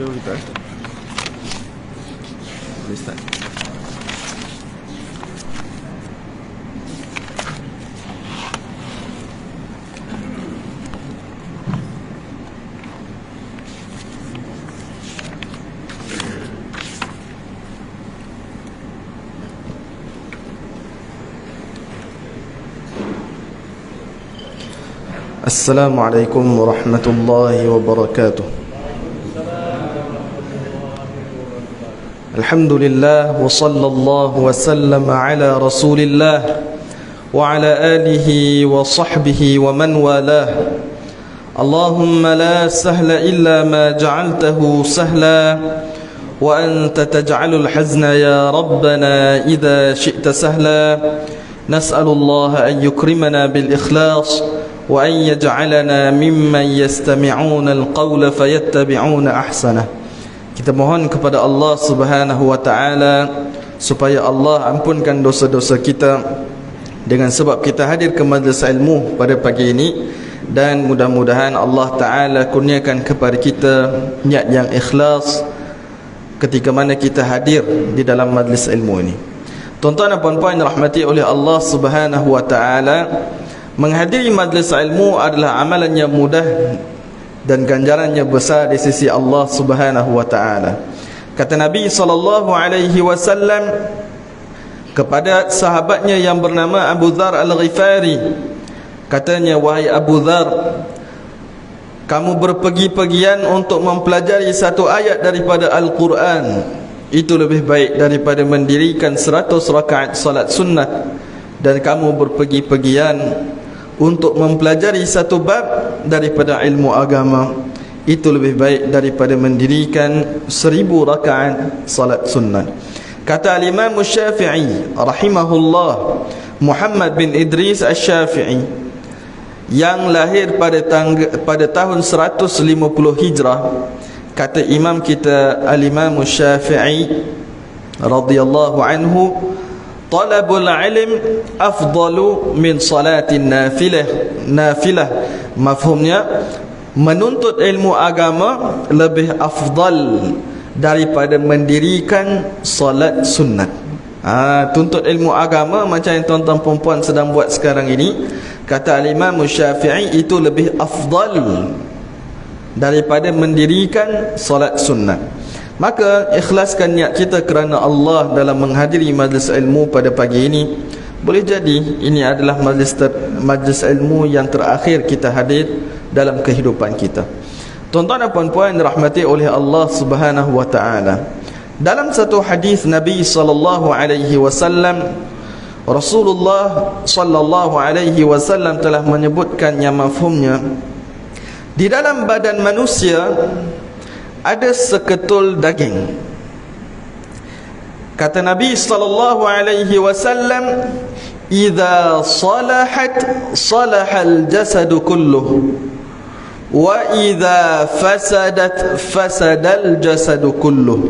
dulu kita. Boleh start. Assalamualaikum warahmatullahi wabarakatuh. Alhamdulillah wa sallallahu wa sallam ala Rasulillah wa ala alihi wa sahbihi wa man walah. Allahumma la sahla illa ma ja'altahu sahla wa anta taj'alul hazna ya rabbana idza syi'ta sahla. Nas'alullaha an yukrimana bil ikhlas wa an yaj'alana mimman yastami'una al-qawla fayattabi'una ahsanah. Kita mohon kepada Allah Subhanahu wa taala supaya Allah ampunkan dosa-dosa kita dengan sebab kita hadir ke majlis ilmu pada pagi ini, dan mudah-mudahan Allah taala kurniakan kepada kita niat yang ikhlas ketika mana kita hadir di dalam majlis ilmu ini. Tuan-tuan dan puan-puan yang dirahmati oleh Allah Subhanahu wa taala, menghadiri majlis ilmu adalah amalan yang mudah dan ganjarannya besar di sisi Allah Subhanahu wa taala. Kata Nabi sallallahu alaihi wasallam kepada sahabatnya yang bernama Abu Dzar Al-Ghifari, katanya, wahai Abu Dzar, kamu berpergi-pergian untuk mempelajari satu ayat daripada Al-Quran, itu lebih baik daripada mendirikan 100 rakaat salat sunnat. Dan kamu berpergi-pergian untuk mempelajari satu bab daripada ilmu agama, itu lebih baik daripada mendirikan 1000 rakaat salat sunnah. Kata Imam Syafi'i rahimahullah, Muhammad bin Idris Asy-Syafi'i yang lahir pada tahun 150 Hijrah, kata imam kita Al-Imam Syafi'i radhiyallahu anhu, talabul ilm afdalu min salatin nafilah. Mafhumnya, menuntut ilmu agama lebih afdal daripada mendirikan salat sunat. Tuntut ilmu agama macam yang tuan-tuan perempuan sedang buat sekarang ini, kata Al-Imam Syafi'i, itu lebih afdal daripada mendirikan salat sunat. Maka ikhlaskan niat kita kerana Allah dalam menghadiri majlis ilmu pada pagi ini. Boleh jadi ini adalah majlis ilmu yang terakhir kita hadir dalam kehidupan kita. Tuan-tuan dan puan-puan dirahmati oleh Allah Subhanahu wa taala, dalam satu hadis Nabi sallallahu alaihi wasallam, Rasulullah sallallahu alaihi wasallam telah menyebutkan yang mafhumnya, di dalam badan manusia ada seketul daging. Kata Nabi sallallahu alaihi wasallam, "Idza salahat salahal jasadu kulluh, wa idza fasadat fasadal jasadu kulluh."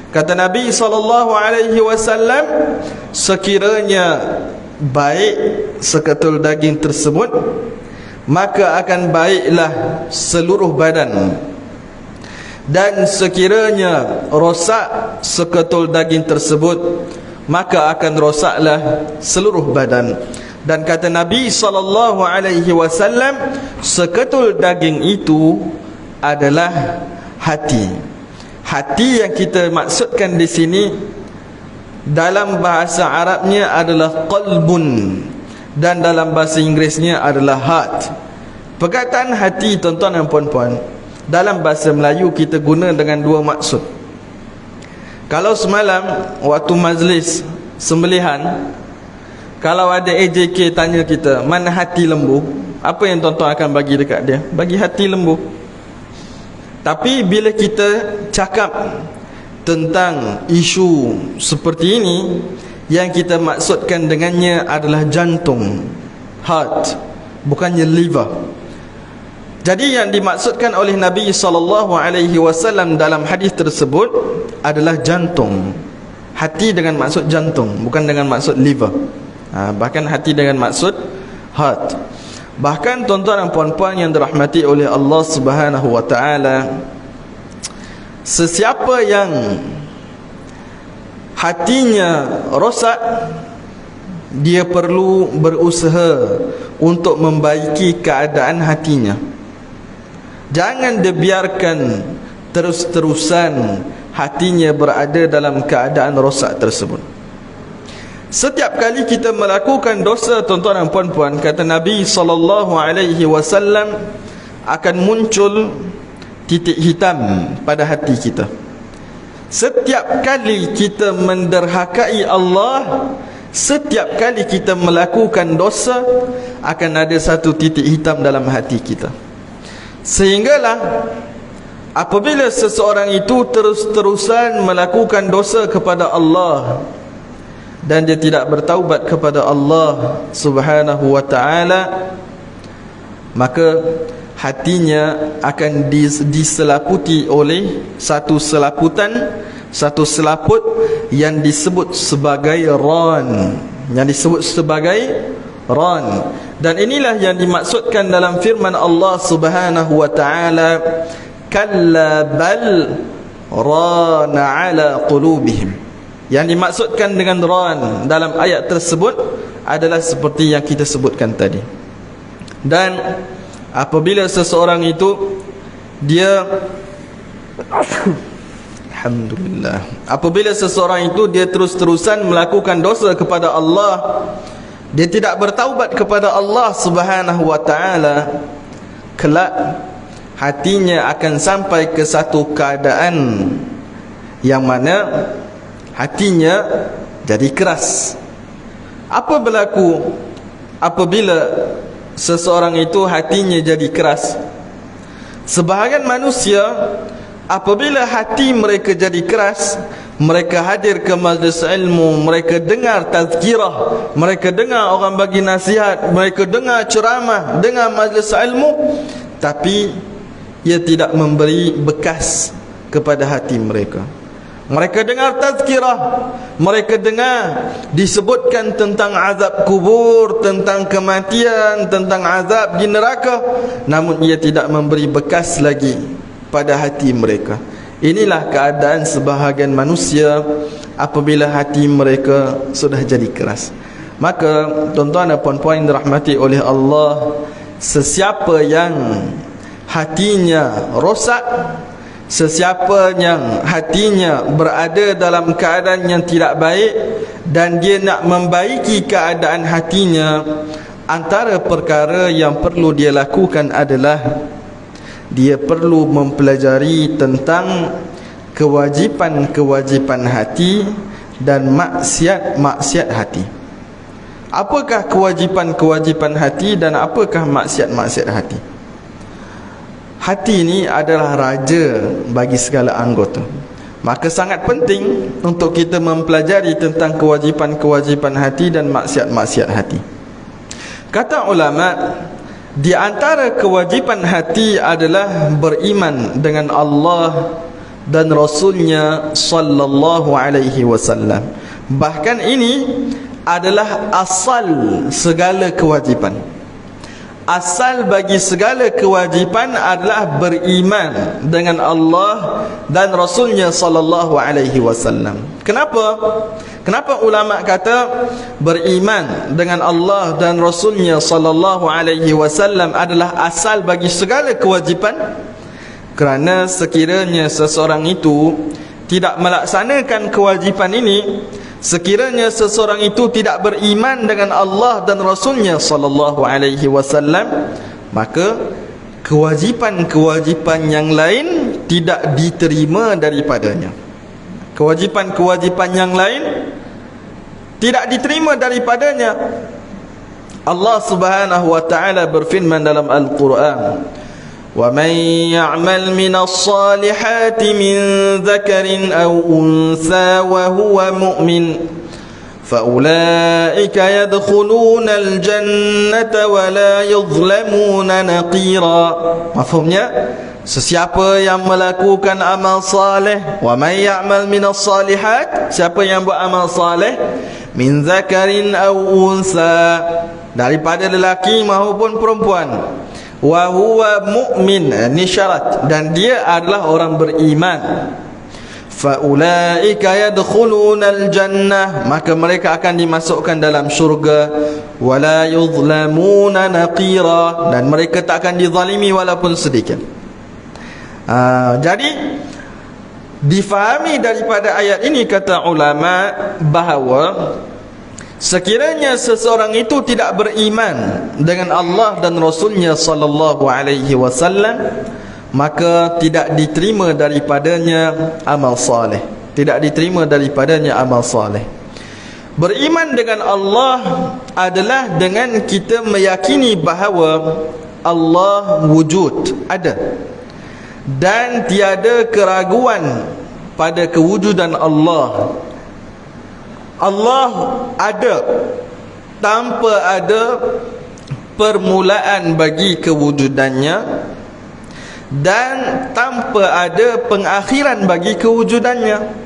Kata Nabi sallallahu alaihi wasallam, sekiranya baik seketul daging tersebut, maka akan baiklah seluruh badan. Dan sekiranya rosak seketul daging tersebut, maka akan rosaklah seluruh badan. Dan kata Nabi sallallahu alaihi wasallam, seketul daging itu adalah hati. Hati yang kita maksudkan di sini dalam bahasa Arabnya adalah qalbun, dan dalam bahasa Inggerisnya adalah heart. Perkataan hati, tuan-tuan dan puan-puan, dalam bahasa Melayu kita guna dengan dua maksud. Kalau semalam waktu majlis sembelihan, kalau ada AJK tanya kita, mana hati lembu, apa yang tuan-tuan akan bagi dekat dia? Bagi hati lembu. Tapi bila kita cakap tentang isu seperti ini, yang kita maksudkan dengannya adalah jantung, heart, bukannya liver. Jadi yang dimaksudkan oleh Nabi SAW dalam hadis tersebut adalah jantung. Hati dengan maksud jantung, bukan dengan maksud liver. Bahkan hati dengan maksud heart. Bahkan tuan-tuan dan puan-puan yang dirahmati oleh Allah Subhanahu wa taala, sesiapa yang hatinya rosak, dia perlu berusaha untuk membaiki keadaan hatinya. Jangan dibiarkan terus-terusan hatinya berada dalam keadaan rosak tersebut. Setiap kali kita melakukan dosa, tuan-tuan dan puan-puan, kata Nabi SAW, akan muncul titik hitam pada hati kita. Setiap kali kita menderhakai Allah, setiap kali kita melakukan dosa, akan ada satu titik hitam dalam hati kita. Sehinggalah apabila seseorang itu terus-terusan melakukan dosa kepada Allah dan dia tidak bertaubat kepada Allah Subhanahu wa ta'ala, maka hatinya akan diselaputi oleh satu selaputan, satu selaput yang disebut sebagai ran, dan inilah yang dimaksudkan dalam firman Allah Subhanahu wa ta'ala, kalla bal rana ala qulubihim. Yang dimaksudkan dengan ran dalam ayat tersebut adalah seperti yang kita sebutkan tadi. Dan apabila seseorang itu dia alhamdulillah, apabila seseorang itu dia terus-terusan melakukan dosa kepada Allah, dia tidak bertaubat kepada Allah Subhanahu wa ta'ala, kelak hatinya akan sampai ke satu keadaan yang mana hatinya jadi keras. Apa berlaku apabila seseorang itu hatinya jadi keras? Sebahagian manusia, apabila hati mereka jadi keras, mereka hadir ke majlis ilmu, mereka dengar tazkirah, mereka dengar orang bagi nasihat, mereka dengar ceramah, dengar majlis ilmu, tapi ia tidak memberi bekas kepada hati mereka. Mereka dengar tazkirah, mereka dengar disebutkan tentang azab kubur, tentang kematian, tentang azab di neraka, namun ia tidak memberi bekas lagi pada hati mereka. Inilah keadaan sebahagian manusia apabila hati mereka sudah jadi keras. Maka tuan-tuan dan puan-puan yang dirahmati oleh Allah, sesiapa yang hatinya rosak, sesiapa yang hatinya berada dalam keadaan yang tidak baik dan dia nak membaiki keadaan hatinya, antara perkara yang perlu dia lakukan adalah dia perlu mempelajari tentang kewajipan-kewajipan hati dan maksiat-maksiat hati. Apakah kewajipan-kewajipan hati dan apakah maksiat-maksiat hati? Hati ini adalah raja bagi segala anggota. Maka sangat penting untuk kita mempelajari tentang kewajipan-kewajipan hati dan maksiat-maksiat hati. Kata ulama, di antara kewajipan hati adalah beriman dengan Allah dan Rasulnya sallallahu alaihi wasallam. Bahkan ini adalah asal segala kewajipan. Asal bagi segala kewajipan adalah beriman dengan Allah dan Rasulnya sallallahu alaihi wasallam. Kenapa? Kenapa ulama kata beriman dengan Allah dan Rasulnya sallallahu alaihi wasallam adalah asal bagi segala kewajipan? Kerana sekiranya seseorang itu tidak melaksanakan kewajipan ini, sekiranya seseorang itu tidak beriman dengan Allah dan Rasulnya sallallahu alaihi wasallam, maka kewajipan-kewajipan yang lain tidak diterima daripadanya. Kewajipan-kewajipan yang lain tidak diterima daripadanya. Allah Subhanahu wa ta'ala berfirman dalam Al-Quran, وَمَنْ يَعْمَلْ مِنَ الصَّالِحَاتِ مِنْ ذَكَرٍ أَوْ أُنْثَى وَهُوَ مُؤْمِنٌ فَأُولَئِكَ يَدْخُلُونَ الْجَنَّةَ وَلَا يُظْلَمُونَ نَقِيرًا. Mafhumnya, sesiapa yang melakukan amal saleh, wa may ya'mal minas salihat, siapa yang buat amal saleh, min zakarin aw unsa, daripada lelaki maupun perempuan, wa huwa mu'min, ini syarat, dan dia adalah orang beriman. Fa ulaika yadkhulunal jannah, maka mereka akan dimasukkan dalam syurga. Wala yuzlamuna naqira, dan mereka tak akan dizalimi walaupun sedikit. Jadi difahami daripada ayat ini, kata ulama, bahawa sekiranya seseorang itu tidak beriman dengan Allah dan Rasulnya sallallahu alaihi wasallam, maka tidak diterima daripadanya amal saleh. Tidak diterima daripadanya amal saleh. Beriman dengan Allah adalah dengan kita meyakini bahawa Allah wujud, ada, dan tiada keraguan pada kewujudan Allah. Allah ada tanpa ada permulaan bagi kewujudannya, dan tanpa ada pengakhiran bagi kewujudannya.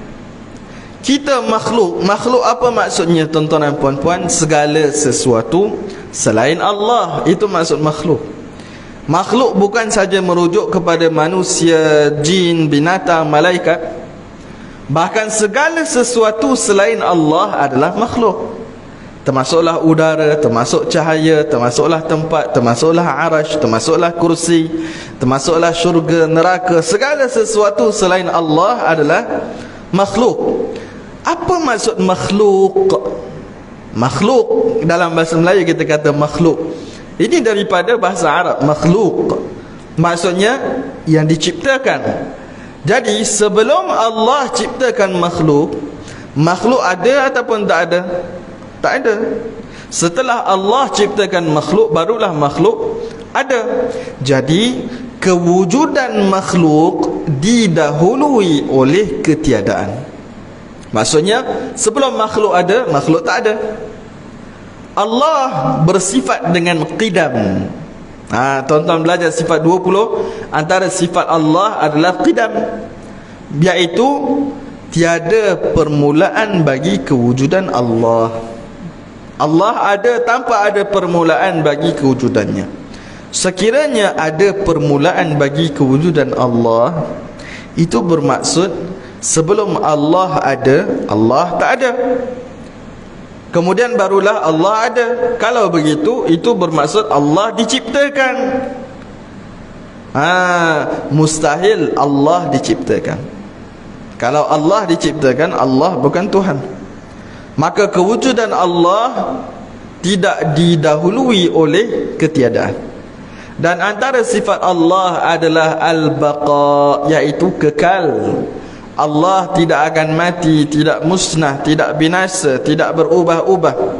Kita makhluk. Makhluk apa maksudnya, tuan-tuan dan puan-puan? Segala sesuatu selain Allah, itu maksud makhluk. Makhluk bukan saja merujuk kepada manusia, jin, binatang, malaikat. Bahkan segala sesuatu selain Allah adalah makhluk. Termasuklah udara, termasuk cahaya, termasuklah tempat, termasuklah arash, termasuklah kursi, termasuklah syurga, neraka. Segala sesuatu selain Allah adalah makhluk. Apa maksud makhluk? Makhluk dalam bahasa Melayu kita kata makhluk. Ini daripada bahasa Arab, makhluk. Maksudnya yang diciptakan. Jadi sebelum Allah ciptakan makhluk, makhluk ada ataupun tak ada? Tak ada. Setelah Allah ciptakan makhluk, barulah makhluk ada. Jadi kewujudan makhluk didahului oleh ketiadaan. Maksudnya sebelum makhluk ada, makhluk tak ada. Allah bersifat dengan qidam. Tuan-tuan belajar sifat 20, antara sifat Allah adalah qidam, iaitu tiada permulaan bagi kewujudan Allah. Allah ada tanpa ada permulaan bagi kewujudannya. Sekiranya ada permulaan bagi kewujudan Allah, itu bermaksud sebelum Allah ada, Allah tak ada. Kemudian barulah Allah ada. Kalau begitu, itu bermaksud Allah diciptakan. Mustahil Allah diciptakan. Kalau Allah diciptakan, Allah bukan Tuhan. Maka kewujudan Allah tidak didahului oleh ketiadaan. Dan antara sifat Allah adalah al-baqa, iaitu kekal. Allah tidak akan mati, tidak musnah, tidak binasa, tidak berubah-ubah.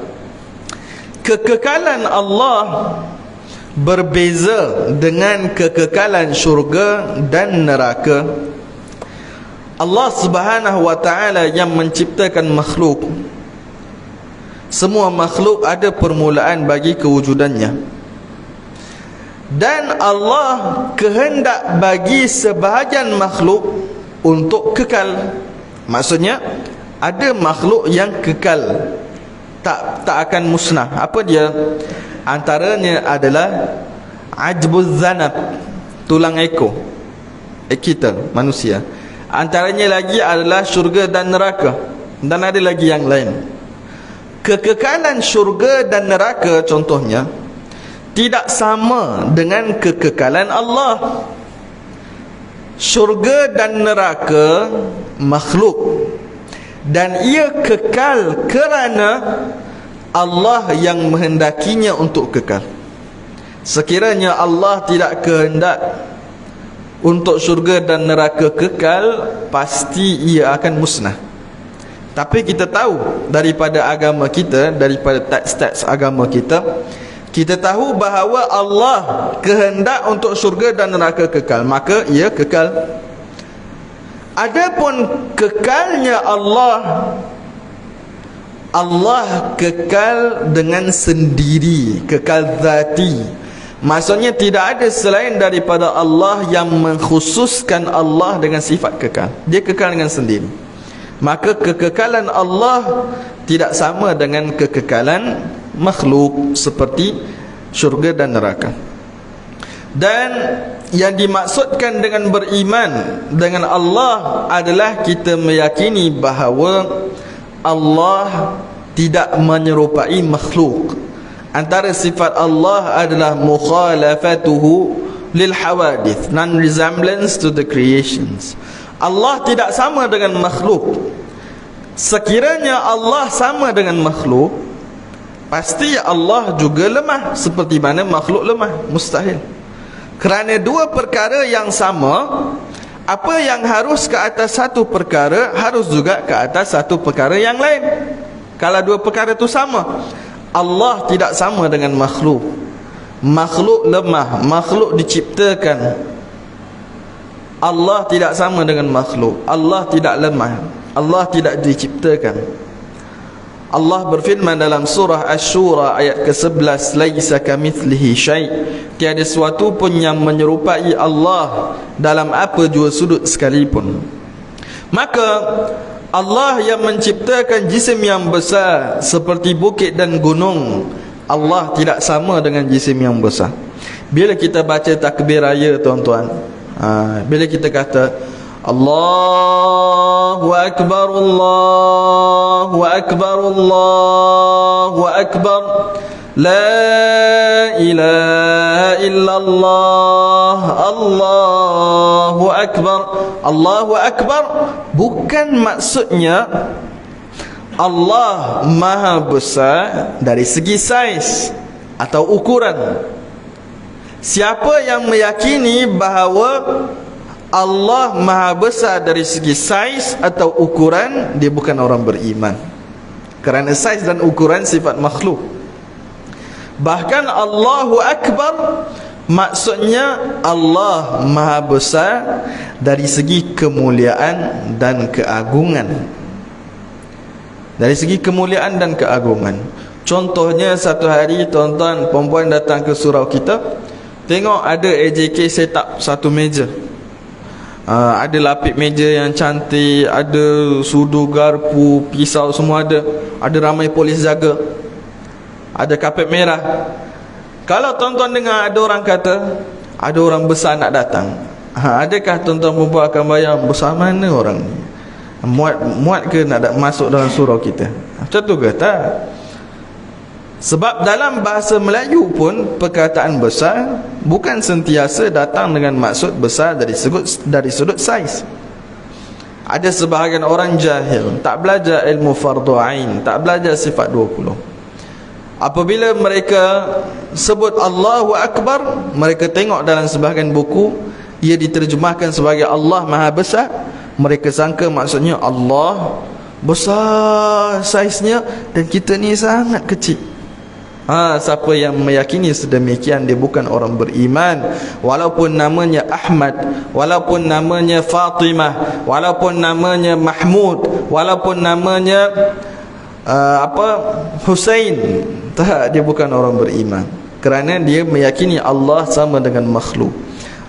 Kekekalan Allah berbeza dengan kekekalan syurga dan neraka. Allah Subhanahu wa ta'ala yang menciptakan makhluk, semua makhluk ada permulaan bagi kewujudannya. Dan Allah kehendak bagi sebahagian makhluk untuk kekal. Maksudnya ada makhluk yang kekal, tak akan musnah. Apa dia? Antaranya adalah ajbuz zanab, tulang ekor kita manusia. Antaranya lagi adalah syurga dan neraka, dan ada lagi yang lain. Kekekalan syurga dan neraka contohnya tidak sama dengan kekekalan Allah. Syurga dan neraka makhluk, dan ia kekal kerana Allah yang menghendakinya untuk kekal. Sekiranya Allah tidak kehendak untuk syurga dan neraka kekal, pasti ia akan musnah. Tapi kita tahu daripada agama kita, daripada teks-teks agama kita, kita tahu bahawa Allah kehendak untuk syurga dan neraka kekal, maka ia kekal. Adapun kekalnya Allah, Allah kekal dengan sendiri, kekal zati. Maksudnya tidak ada selain daripada Allah yang mengkhususkan Allah dengan sifat kekal. Dia kekal dengan sendiri. Maka kekekalan Allah tidak sama dengan kekekalan makhluk seperti syurga dan neraka. Dan yang dimaksudkan dengan beriman dengan Allah adalah kita meyakini bahawa Allah tidak menyerupai makhluk. Antara sifat Allah adalah mukhalafatuhu lil hawadith, non-resemblance to the creations. Allah tidak sama dengan makhluk. Sekiranya Allah sama dengan makhluk, pasti Allah juga lemah seperti mana makhluk lemah. Mustahil. Kerana dua perkara yang sama, apa yang harus ke atas satu perkara harus juga ke atas satu perkara yang lain. Kalau dua perkara itu sama, Allah tidak sama dengan makhluk. Makhluk lemah, makhluk diciptakan. Allah tidak sama dengan makhluk. Allah tidak lemah, Allah tidak diciptakan. Allah berfirman dalam surah Asy-Syura ayat ke-11, laisa kamitslihi syai', tiada sesuatu pun yang menyerupai Allah dalam apa jua sudut sekalipun. Maka Allah yang menciptakan jisim yang besar seperti bukit dan gunung, Allah tidak sama dengan jisim yang besar. Bila kita baca takbir raya, tuan-tuan, bila kita kata Allahu Akbar, Allahu Akbar, Allahu Akbar, La ilaha illallah, Allahu Akbar, Allahu Akbar, bukan maksudnya Allah maha besar dari segi saiz atau ukuran. Siapa yang meyakini bahawa Allah maha besar dari segi saiz atau ukuran, dia bukan orang beriman. Kerana saiz dan ukuran sifat makhluk. Bahkan Allahu Akbar maksudnya Allah maha besar dari segi kemuliaan dan keagungan. Dari segi kemuliaan dan keagungan. Contohnya satu hari tuan-tuan perempuan datang ke surau kita, tengok ada AJK set up satu meja. Ada lapik meja yang cantik, ada sudu, garpu, pisau, semua ada. Ada ramai polis jaga, ada kapet merah. Kalau tuan-tuan dengar ada orang kata ada orang besar nak datang, adakah tuan-tuan perempuan akan bayar besar mana orang ni? Muat ke nak masuk dalam surau kita? Macam tu ke? Tak. Sebab dalam bahasa Melayu pun perkataan besar bukan sentiasa datang dengan maksud besar dari sudut saiz. Ada sebahagian orang jahil, tak belajar ilmu fardu ain, tak belajar sifat 20. Apabila mereka sebut Allahu Akbar, mereka tengok dalam sebahagian buku ia diterjemahkan sebagai Allah maha besar. Mereka sangka maksudnya Allah besar saiznya dan kita ni sangat kecil. Siapa yang meyakini sedemikian, dia bukan orang beriman. Walaupun namanya Ahmad, walaupun namanya Fatimah, walaupun namanya Mahmud, walaupun namanya Husain, tak, dia bukan orang beriman. Kerana dia meyakini Allah sama dengan makhluk.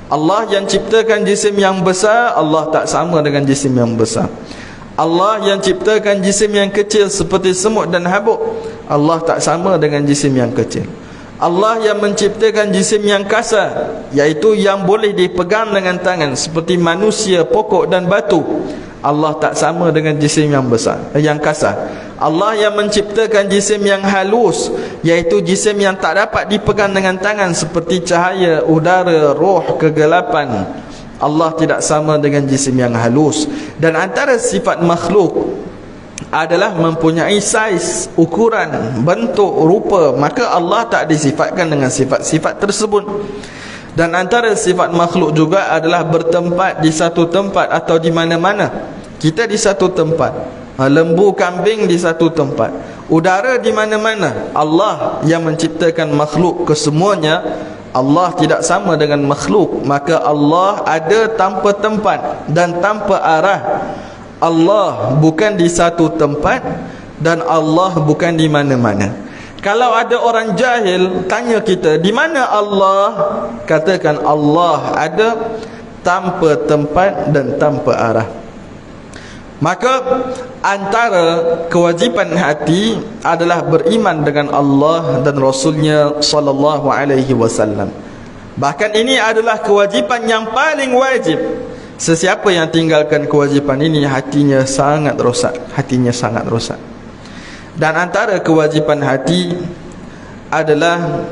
Allah yang ciptakan jisim yang besar, Allah tak sama dengan jisim yang besar. Allah yang ciptakan jisim yang kecil seperti semut dan habuk, Allah tak sama dengan jisim yang kecil. Allah yang menciptakan jisim yang kasar, iaitu yang boleh dipegang dengan tangan seperti manusia, pokok dan batu, Allah tak sama dengan jisim yang besar, yang kasar. Allah yang menciptakan jisim yang halus, iaitu jisim yang tak dapat dipegang dengan tangan seperti cahaya, udara, roh, kegelapan, Allah tidak sama dengan jisim yang halus. Dan antara sifat makhluk adalah mempunyai saiz, ukuran, bentuk, rupa. Maka Allah tak disifatkan dengan sifat-sifat tersebut. Dan antara sifat makhluk juga adalah bertempat di satu tempat atau di mana-mana. Kita di satu tempat, lembu, kambing di satu tempat, udara di mana-mana. Allah yang menciptakan makhluk kesemuanya, Allah tidak sama dengan makhluk. Maka Allah ada tanpa tempat dan tanpa arah. Allah bukan di satu tempat dan Allah bukan di mana-mana. Kalau ada orang jahil tanya kita, di mana Allah? Katakan Allah ada tanpa tempat dan tanpa arah. Maka antara kewajipan hati adalah beriman dengan Allah dan Rasulnya sallallahu alaihi wasallam. Bahkan ini adalah kewajipan yang paling wajib. Sesiapa yang tinggalkan kewajipan ini, hatinya sangat rosak. Hatinya sangat rosak. Dan antara kewajipan hati adalah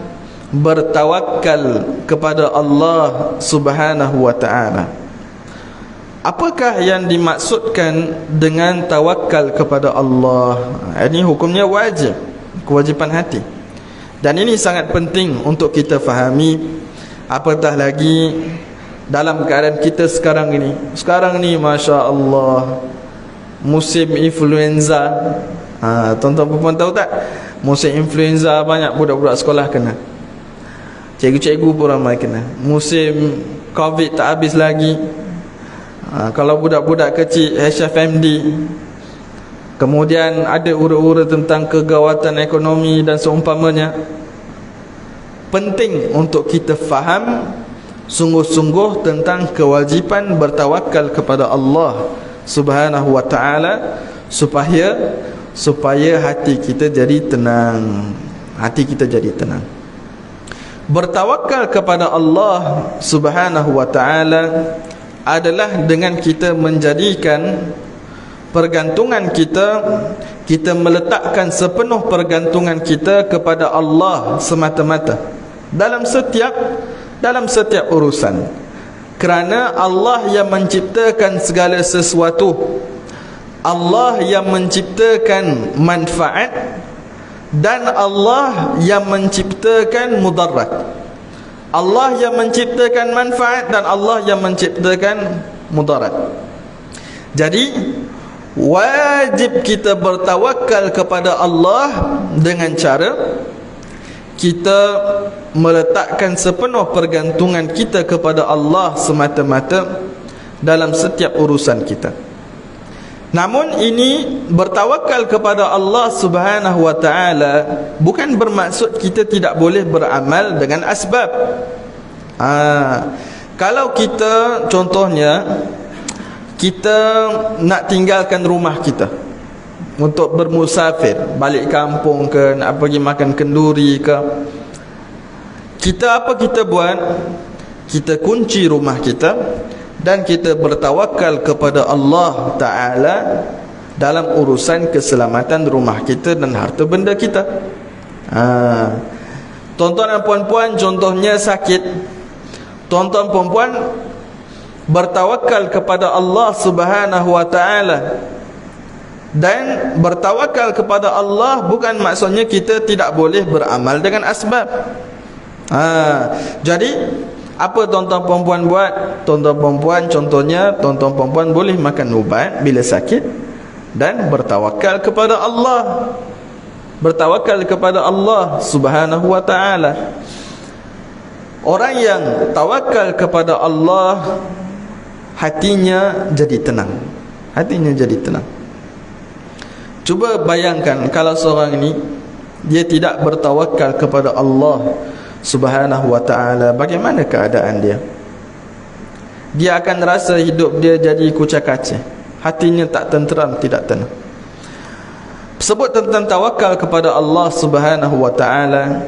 bertawakal kepada Allah Subhanahu wa ta'ala. Apakah yang dimaksudkan dengan tawakal kepada Allah? Ini hukumnya wajib, kewajipan hati. Dan ini sangat penting untuk kita fahami, apatah lagi dalam keadaan kita sekarang ini. Sekarang ni Masya Allah, musim influenza. Tuan-tuan perempuan tahu tak? Musim influenza, banyak budak-budak sekolah kena, cikgu-cikgu pun ramai kena. Musim COVID tak habis lagi. Kalau budak-budak kecil HFMD. Kemudian ada ura-ura tentang kegawatan ekonomi dan seumpamanya. Penting untuk kita faham sungguh-sungguh tentang kewajipan bertawakal kepada Allah Subhanahu wa ta'ala, supaya hati kita jadi tenang. Hati kita jadi tenang. Bertawakal kepada Allah Subhanahu wa ta'ala adalah dengan kita menjadikan pergantungan kita meletakkan sepenuh pergantungan kita kepada Allah semata-mata dalam setiap urusan. Kerana Allah yang menciptakan segala sesuatu, Allah yang menciptakan manfaat, dan Allah yang menciptakan mudarat. Allah yang menciptakan manfaat dan Allah yang menciptakan mudarat. Jadi wajib kita bertawakal kepada Allah dengan cara kita meletakkan sepenuh pergantungan kita kepada Allah semata-mata dalam setiap urusan kita. Namun ini bertawakal kepada Allah Subhanahu wa ta'ala bukan bermaksud kita tidak boleh beramal dengan asbab. Kalau kita contohnya kita nak tinggalkan rumah kita untuk bermusafir, balik kampung ke, nak pergi makan kenduri ke, kita buat? Kita kunci rumah kita dan kita bertawakal kepada Allah Ta'ala dalam urusan keselamatan rumah kita dan harta benda kita. Tuan-tuan dan puan-puan, contohnya sakit, tuan-tuan puan-puan bertawakal kepada Allah Subhanahu wa ta'ala. Dan bertawakal kepada Allah bukan maksudnya kita tidak boleh beramal dengan asbab. Jadi apa tuan-tuan perempuan buat? Tuan-tuan perempuan contohnya, tuan-tuan perempuan boleh makan ubat bila sakit dan bertawakal kepada Allah. Bertawakal kepada Allah Subhanahu wa ta'ala. Orang yang tawakal kepada Allah, hatinya jadi tenang. Hatinya jadi tenang. Cuba bayangkan kalau seorang ini dia tidak bertawakal kepada Allah Subhanahu wa ta'ala, bagaimana keadaan dia? Dia akan rasa hidup dia jadi kucak-kacir, hatinya tak tenteram, tidak tenang. Sebut tentang tawakal kepada Allah Subhanahu wa ta'ala,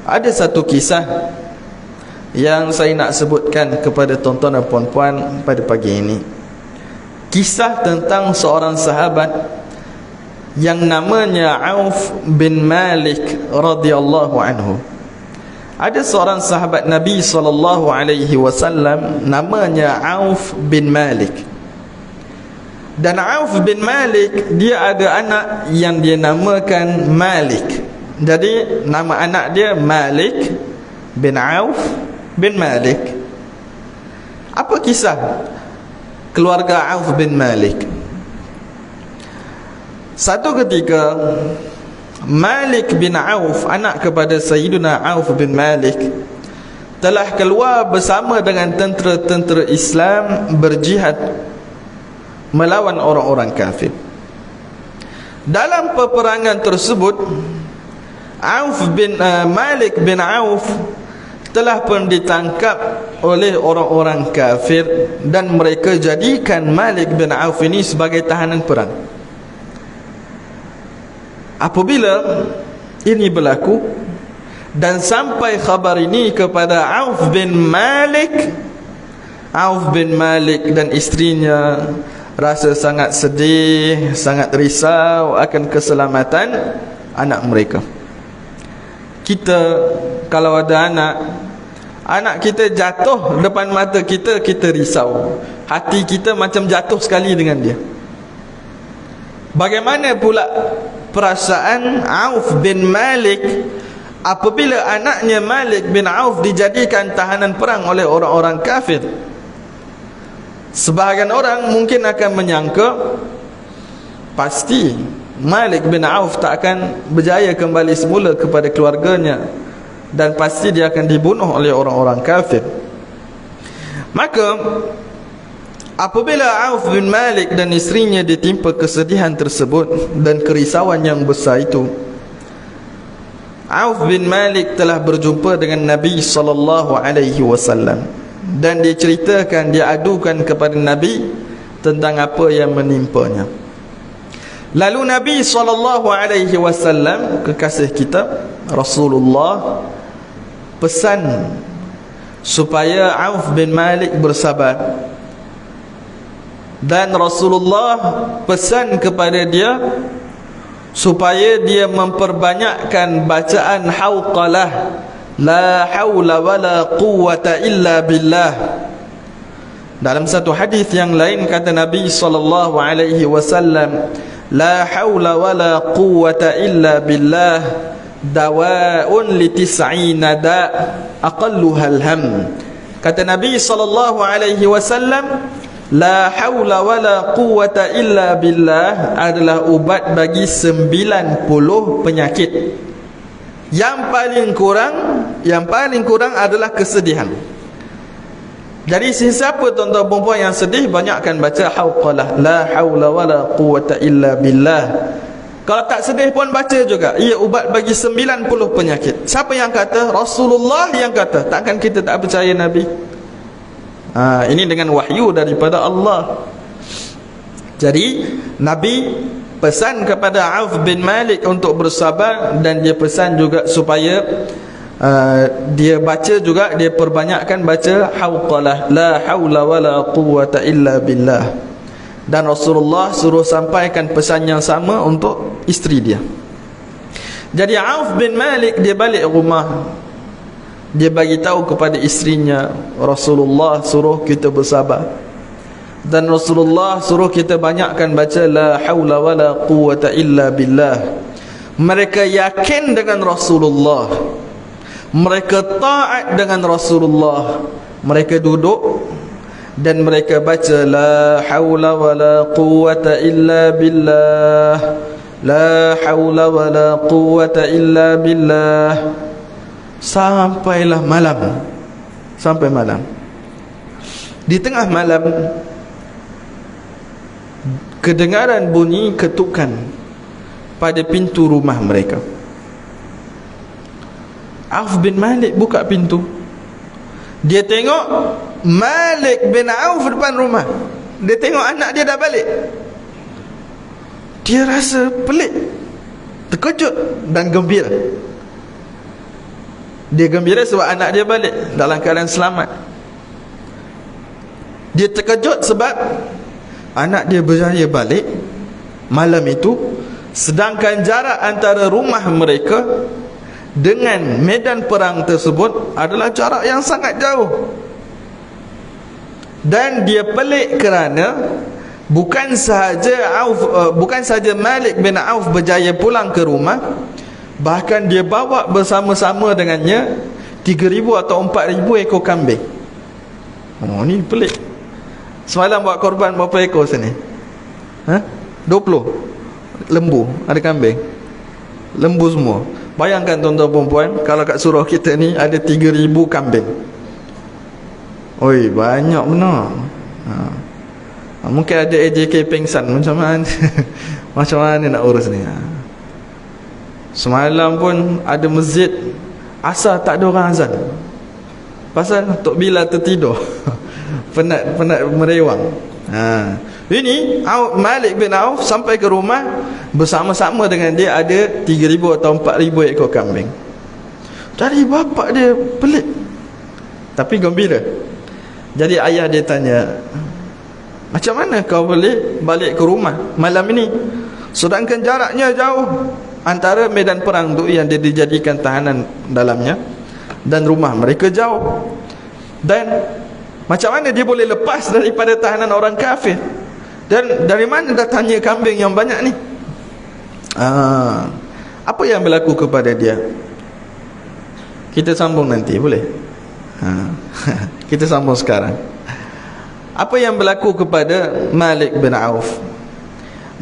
ada satu kisah yang saya nak sebutkan kepada tuan-tuan dan puan-puan pada pagi ini. Kisah tentang seorang sahabat yang namanya Auf bin Malik radhiyallahu anhu. Ada seorang sahabat Nabi SAW namanya Auf bin Malik. Dan Auf bin Malik dia ada anak yang dia namakan Malik. Jadi nama anak dia Malik bin Auf bin Malik. Apa kisah keluarga Auf bin Malik? Satu ketika Malik bin Auf, anak kepada Sayyidina Auf bin Malik, telah keluar bersama dengan tentera-tentera Islam berjihad melawan orang-orang kafir. Dalam peperangan tersebut, Malik bin Auf telah pun ditangkap oleh orang-orang kafir dan mereka jadikan Malik bin Auf ini sebagai tahanan perang. Apabila ini berlaku, Dan sampai khabar ini kepada Auf bin Malik. Auf bin Malik dan istrinya rasa sangat sedih, sangat risau akan keselamatan anak mereka. Kita kalau ada anak kita jatuh depan mata kita, kita risau. Hati kita macam jatuh sekali dengan dia. Bagaimana pula perasaan Auf bin Malik apabila anaknya Malik bin Auf dijadikan tahanan perang oleh orang-orang kafir? Sebahagian orang mungkin akan menyangka pasti Malik bin Auf tak akan berjaya kembali semula kepada keluarganya, dan pasti dia akan dibunuh oleh orang-orang kafir. Maka apabila Auf bin Malik dan isterinya ditimpa kesedihan tersebut dan kerisauan yang besar itu, Auf bin Malik telah berjumpa dengan Nabi SAW, dan dia ceritakan, dia adukan kepada Nabi tentang apa yang menimpanya. Lalu Nabi SAW, kekasih kita Rasulullah, pesan supaya Auf bin Malik bersabar. Dan Rasulullah pesan kepada dia supaya dia memperbanyakkan bacaan hauqalah, la haula wala quwwata illa billah. Dalam satu hadis yang lain kata Nabi SAW, la haula wala quwwata illa billah dawaun li tis'ina da aqalluha al-ham. Kata Nabi SAW, la haula wala quwwata illa billah adalah ubat bagi 90 penyakit. Yang paling kurang adalah kesedihan. Jadi sesiapa tuan-tuan perempuan yang sedih, banyakkan baca hauqalah, la haula wala quwwata illa billah. Kalau tak sedih pun baca juga. Ia ubat bagi 90 penyakit. Siapa yang kata? Rasulullah yang kata. Takkan kita tak percaya Nabi? Ini dengan wahyu daripada Allah. Jadi Nabi pesan kepada Auf bin Malik untuk bersabar, dan dia pesan juga supaya dia baca juga, dia perbanyakkan baca hauqalah, la haula wala quwwata illa billah. Dan Rasulullah suruh sampaikan pesan yang sama untuk isteri dia. Jadi Auf bin Malik dia balik rumah, dia bagi tahu kepada isterinya, Rasulullah suruh kita bersabar, dan Rasulullah suruh kita banyakkan baca la haula wala quwwata illa billah. Mereka yakin dengan Rasulullah, mereka taat dengan Rasulullah. Mereka duduk dan mereka baca la haula wala quwwata illa billah, la haula wala quwwata illa billah, sampailah malam. Sampai malam. Di tengah malam kedengaran bunyi ketukan pada pintu rumah mereka. Auf bin Malik buka pintu. Dia tengok Malik bin Auf depan rumah. Dia tengok anak dia dah balik. Dia rasa pelik, terkejut dan gembira. Dia gembira sebab anak dia balik dalam keadaan selamat. Dia terkejut sebab anak dia berjaya balik malam itu, sedangkan jarak antara rumah mereka dengan medan perang tersebut adalah jarak yang sangat jauh. Dan dia pelik kerana bukan sahaja Malik bin Auf berjaya pulang ke rumah, bahkan dia bawa bersama-sama dengannya 3,000 atau 4,000 ekor kambing. Oh, ni pelik. Semalam buat korban berapa ekor sini? 20 lembu, ada kambing, lembu semua. Bayangkan tuan-tuan perempuan, kalau kat surau kita ni ada 3,000 kambing. Oi, banyak benar. Mungkin ada AJK pengsan. Macam mana macam mana nak urus ni? Semalam pun ada masjid asal tak ada orang azan. Pasal Tok Bilal tertidur. penat merewang. Ini Malik bin Auf sampai ke rumah, bersama-sama dengan dia ada 3,000 atau 4,000 ekor kambing. Jadi bapak dia pelik tapi gembira. Jadi ayah dia tanya, macam mana kau boleh balik ke rumah malam ini, sedangkan jaraknya jauh antara medan perang tu yang dia dijadikan tahanan dalamnya dan rumah mereka jauh. Dan macam mana dia boleh lepas daripada tahanan orang kafir? Dan dari mana datangnya kambing yang banyak ni? Apa yang berlaku kepada dia? Kita sambung nanti, boleh? Kita sambung sekarang. Apa yang berlaku kepada Malik bin Auf?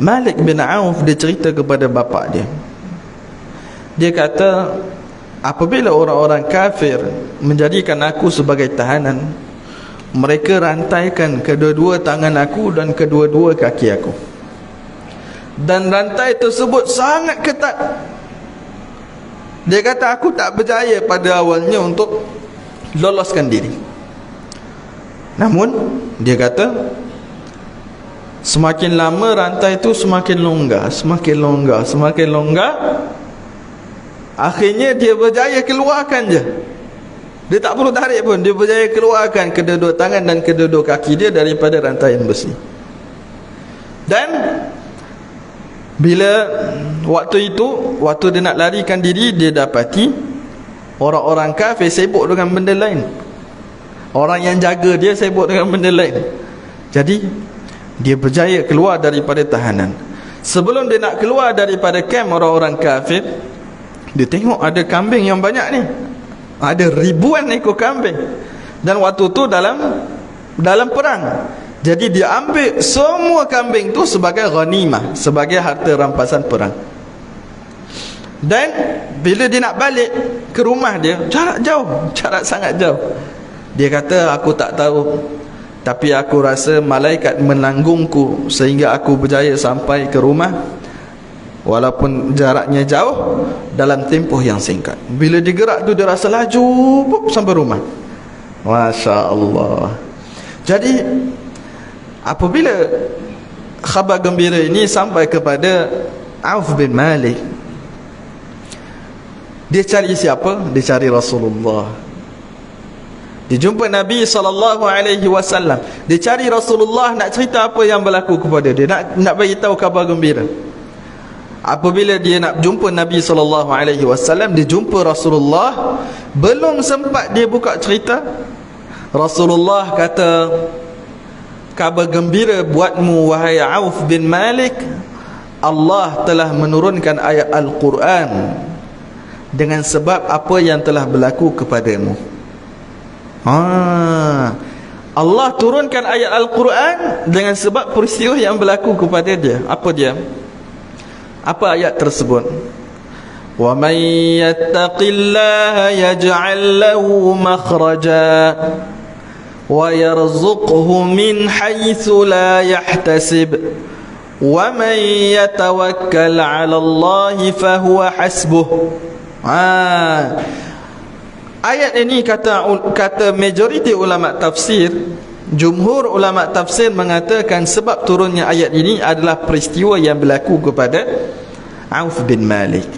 Malik bin Auf dia cerita kepada bapa dia. Dia kata, apabila orang-orang kafir menjadikan aku sebagai tahanan, mereka rantaikan kedua-dua tangan aku dan kedua-dua kaki aku, dan rantai tersebut sangat ketat. Dia kata aku tak berjaya pada awalnya untuk loloskan diri. Namun dia kata semakin lama rantai itu semakin longgar, semakin longgar, semakin longgar. Akhirnya dia berjaya keluarkan je. Dia tak perlu tarik pun, dia berjaya keluarkan kedua-dua tangan dan kedua-dua kaki dia daripada rantaian besi. Dan bila waktu itu, waktu dia nak larikan diri, dia dapati orang-orang kafir sibuk dengan benda lain. Orang yang jaga dia sibuk dengan benda lain. Jadi dia berjaya keluar daripada tahanan. Sebelum dia nak keluar daripada kem orang-orang kafir, dia tengok ada kambing yang banyak ni, ada ribuan ekor kambing. Dan waktu tu dalam perang. Jadi dia ambil semua kambing tu sebagai ghanimah, sebagai harta rampasan perang. Dan bila dia nak balik ke rumah dia, jarak jauh, jarak sangat jauh. Dia kata aku tak tahu, tapi aku rasa malaikat menanggungku sehingga aku berjaya sampai ke rumah, walaupun jaraknya jauh, dalam tempoh yang singkat. Bila dia gerak tu dia rasa laju sampai rumah. Masya Allah. Jadi apabila khabar gembira ini sampai kepada Auf bin Malik, dia cari siapa? Dia cari Rasulullah. Dia jumpa Nabi SAW. Dia cari Rasulullah, nak cerita apa yang berlaku kepada dia, nak bagi tahu khabar gembira. Apabila dia nak jumpa Nabi SAW, dia jumpa Rasulullah. Belum sempat dia buka cerita, Rasulullah kata, kabar gembira buatmu wahai Auf bin Malik, Allah telah menurunkan ayat Al-Quran dengan sebab apa yang telah berlaku kepadamu. Allah turunkan ayat Al-Quran dengan sebab peristiwa yang berlaku kepada dia. Apa dia? Apa ayat tersebut? Wa man yattaqillaha yaj'al lahu makhraja wa yarzuqhu min haitsu la yahtasib wa man yatawakkal 'ala Allah fahuwa hasbuh. Ayat ini kata majoriti ulama tafsir, jumhur ulama tafsir mengatakan sebab turunnya ayat ini adalah peristiwa yang berlaku kepada Auf bin Malik.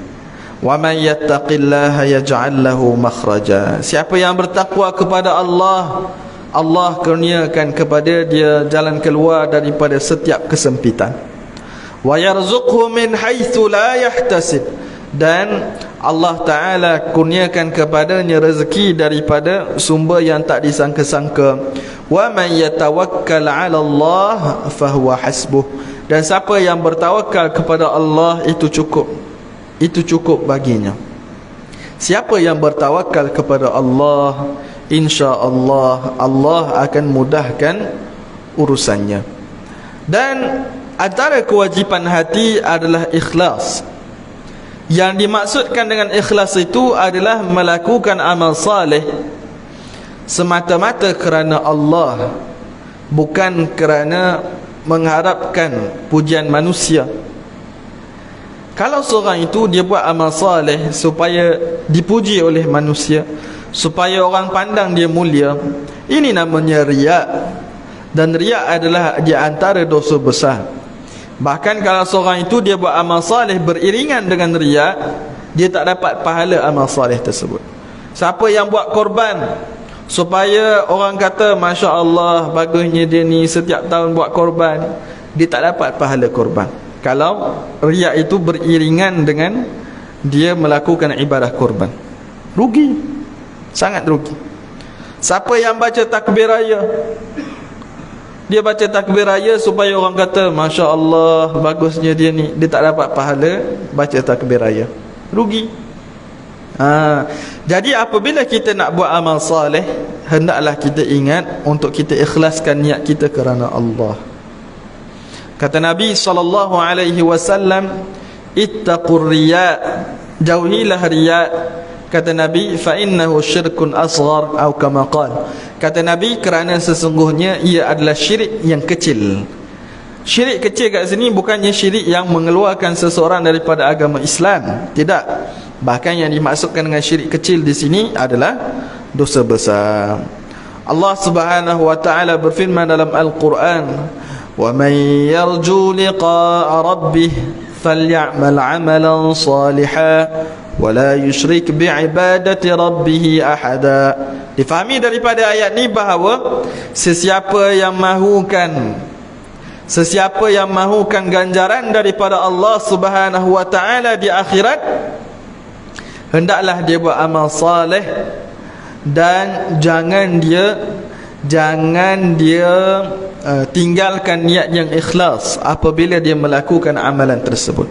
Wa man yattaqillaha yaj'al lahu makhraja. Siapa yang bertakwa kepada Allah, Allah kurniakan kepada dia jalan keluar daripada setiap kesempitan. Wa yarzuqhu min haitsu la yahtasib. Dan Allah Ta'ala kurniakan kepadanya rezeki daripada sumber yang tak disangka-sangka. Wa man yatawakkal 'ala Allah fahuwa hasbuh. Dan siapa yang bertawakal kepada Allah, itu cukup baginya. Siapa yang bertawakal kepada Allah, insya-Allah Allah akan mudahkan urusannya. Dan antara kewajipan hati adalah ikhlas. Yang dimaksudkan dengan ikhlas itu adalah melakukan amal saleh semata-mata kerana Allah, bukan kerana mengharapkan pujian manusia. Kalau seorang itu dia buat amal saleh supaya dipuji oleh manusia, supaya orang pandang dia mulia, ini namanya riak. Dan riak adalah di antara dosa besar. Bahkan kalau seorang itu dia buat amal saleh beriringan dengan riak, dia tak dapat pahala amal saleh tersebut. Siapa yang buat korban supaya orang kata Masya Allah, bagusnya dia ni setiap tahun buat korban, dia tak dapat pahala korban. Kalau riak itu beriringan dengan dia melakukan ibadah korban, rugi, sangat rugi. Siapa yang baca takbir raya, dia baca takbir raya supaya orang kata Masya Allah, bagusnya dia ni, dia tak dapat pahala baca takbir raya, rugi. Jadi apabila kita nak buat amal saleh, hendaklah kita ingat untuk kita ikhlaskan niat kita kerana Allah. Kata Nabi SAW, ittaqur riya', jauhilah riya'. Kata Nabi, fa innahu syirkun asghar, atau kama qala. Kata Nabi, kerana sesungguhnya ia adalah syirik yang kecil. Syirik kecil kat sini bukannya syirik yang mengeluarkan seseorang daripada agama Islam, tidak. Bahkan yang dimaksudkan dengan syirik kecil di sini adalah dosa besar. Allah Subhanahu wa taala berfirman dalam Al-Quran, "Wa man yarju liqa'a rabbih falyamal 'amalan salihan wa la yusyrik bi'ibadati rabbih ahada." Difahami daripada ayat ni bahawa sesiapa yang mahukan ganjaran daripada Allah Subhanahu wa taala di akhirat, hendaklah dia buat amal saleh, dan jangan dia tinggalkan niat yang ikhlas apabila dia melakukan amalan tersebut.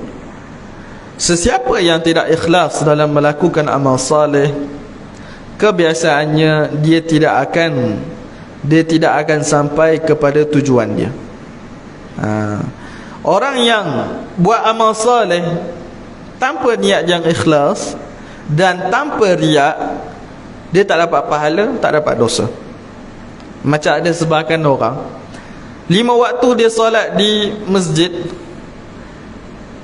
Sesiapa yang tidak ikhlas dalam melakukan amal saleh, kebiasaannya dia tidak akan sampai kepada tujuan dia. Orang yang buat amal saleh tanpa niat yang ikhlas dan tanpa riak, dia tak dapat pahala, tak dapat dosa. Macam ada sebahagian orang 5 waktu dia solat di masjid,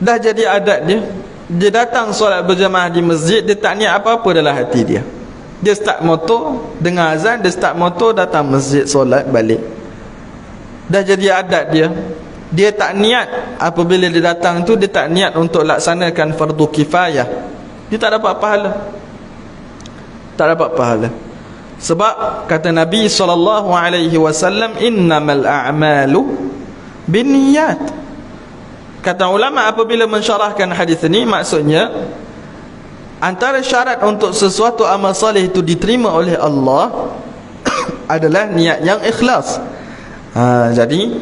dah jadi adat dia. Dia datang solat berjamaah di masjid, dia tak niat apa-apa dalam hati dia. Dia start motor, dengar azan, dia start motor, datang masjid, solat, balik. Dah jadi adat dia. Dia tak niat, apabila dia datang tu, dia tak niat untuk laksanakan fardu kifayah, dia tak dapat pahala. Tak dapat pahala. Sebab kata Nabi SAW, innamal a'malu binniyat. Kata ulama apabila mensyarahkan hadis ini, maksudnya antara syarat untuk sesuatu amal saleh itu diterima oleh Allah adalah niat yang ikhlas. Jadi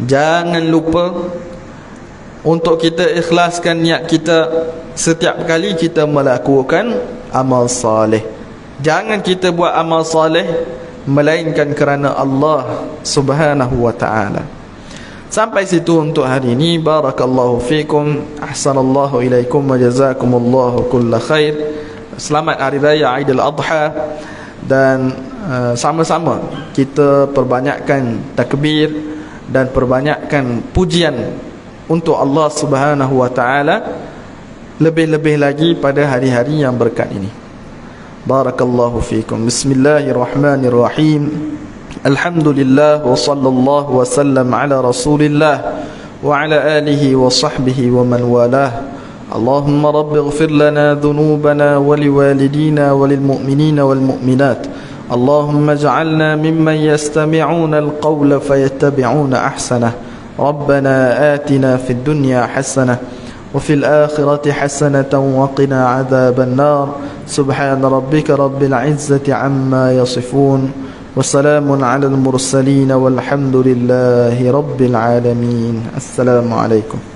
jangan lupa untuk kita ikhlaskan niat kita setiap kali kita melakukan amal saleh. Jangan kita buat amal saleh melainkan kerana Allah Subhanahu wa taala. Sampai situ untuk hari ini. Barakallahu fikum, ahsanallahu ilaikum wa jazakumullahu kulla khair. Selamat hari raya Aidil Adha, dan sama-sama kita perbanyakkan takbir dan perbanyakkan pujian untuk Allah Subhanahu wa taala, lebih-lebih lagi pada hari-hari yang berkat ini. Barakallahu fikum. Bismillahirrahmanirrahim. Alhamdulillah wa sallallahu wa sallam ala Rasulillah wa ala alihi wa sahbihi wa man walah. Allahumma rabbi ighfir lana dhunubana wa liwalidina wa lilmu'minina wal mu'minat. Allahumma ij'alna mimman yastami'una al-qawla fayattabi'una ahsanah. Rabbana atina fid dunya hasanah wa fil akhirati hasanatan wa qina adhaban nar. Subhana rabbika rabbil izzati amma yasifun. وسلام على المرسلين والحمد لله رب العالمين. السلام عليكم.